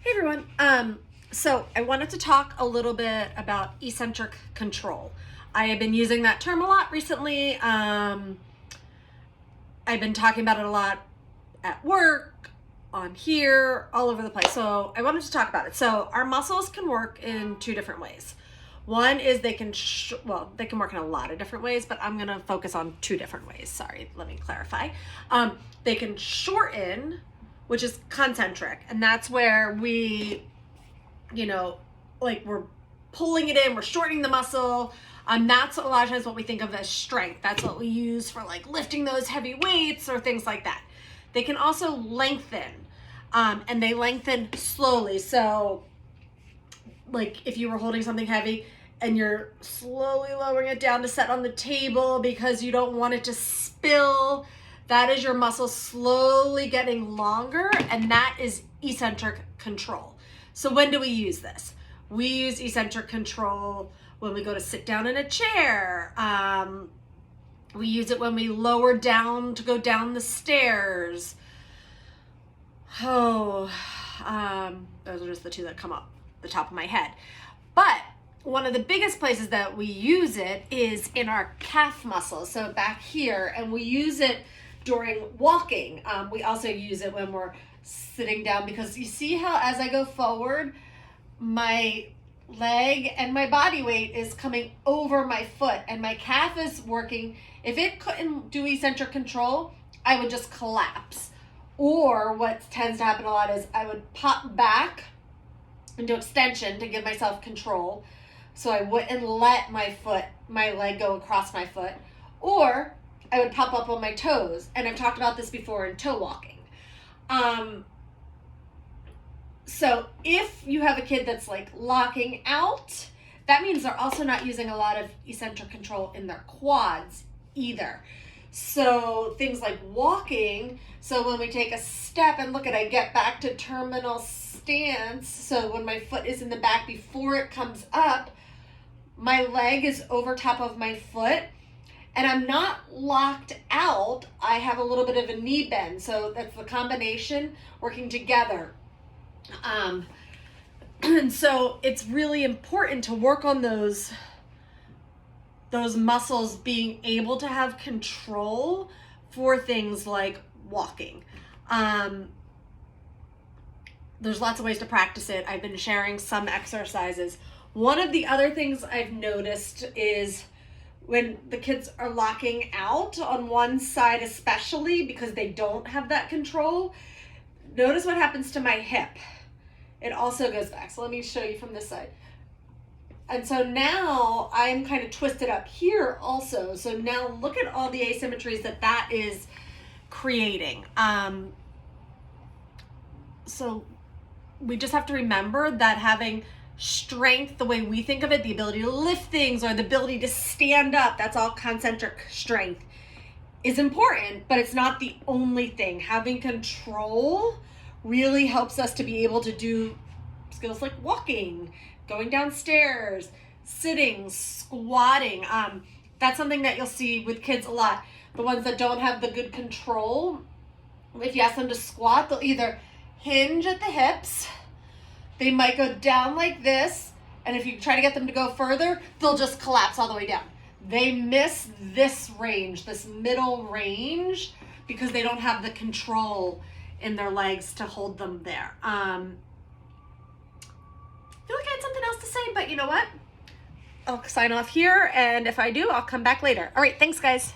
Hey everyone. So I wanted to talk a little bit about eccentric control. I have been using that term a lot recently. I've been talking about it a lot at work, on here, all over the place. So I wanted to talk about it. So our muscles can work in two different ways. One is they can work in a lot of different ways, but I'm going to focus on two different ways. Sorry, let me clarify. They can shorten, which is concentric, and that's where we're pulling it in, we're shortening the muscle. That's a lot of times what we think of as strength. That's what we use for like lifting those heavy weights or things like that. They can also lengthen, and they lengthen slowly. So like if you were holding something heavy and you're slowly lowering it down to set on the table because you don't want it to spill, that is your muscle slowly getting longer, and that is eccentric control. So when do we use this? We use eccentric control when we go to sit down in a chair. We use it when we lower down to go down the stairs. Those are just the two that come up the top of my head. But one of the biggest places that we use it is in our calf muscle. So back here, and we use it during walking. We also use it when we're sitting down, because you see how as I go forward, my leg and my body weight is coming over my foot and my calf is working. If it couldn't do eccentric control, I would just collapse. Or what tends to happen a lot is I would pop back into extension to give myself control, so I wouldn't let my leg go across my foot. Or I would pop up on my toes, and I've talked about this before in toe walking. So if you have a kid that's like locking out, that means they're also not using a lot of eccentric control in their quads either. So things like walking, so when we take a step and I get back to terminal stance, so when my foot is in the back before it comes up, my leg is over top of my foot, and I'm not locked out. I have a little bit of a knee bend. So that's the combination working together. And so it's really important to work on those muscles being able to have control for things like walking. There's lots of ways to practice it. I've been sharing some exercises. One of the other things I've noticed is when the kids are locking out on one side, especially because they don't have that control, notice what happens to my hip. It also goes back. So let me show you from this side. And so now I'm kind of twisted up here also. So now look at all the asymmetries that is creating. So we just have to remember that having strength, the way we think of it, the ability to lift things or the ability to stand up, that's all concentric strength, is important, but it's not the only thing. Having control really helps us to be able to do skills like walking, going downstairs, sitting, squatting. That's something that you'll see with kids a lot. The ones that don't have the good control, if you ask them to squat, they'll either hinge at the hips, they might go down like this, and if you try to get them to go further, they'll just collapse all the way down. They miss this range, this middle range, because they don't have the control in their legs to hold them there. I feel like I had something else to say, but you know what? I'll sign off here, and if I do, I'll come back later. All right, thanks guys.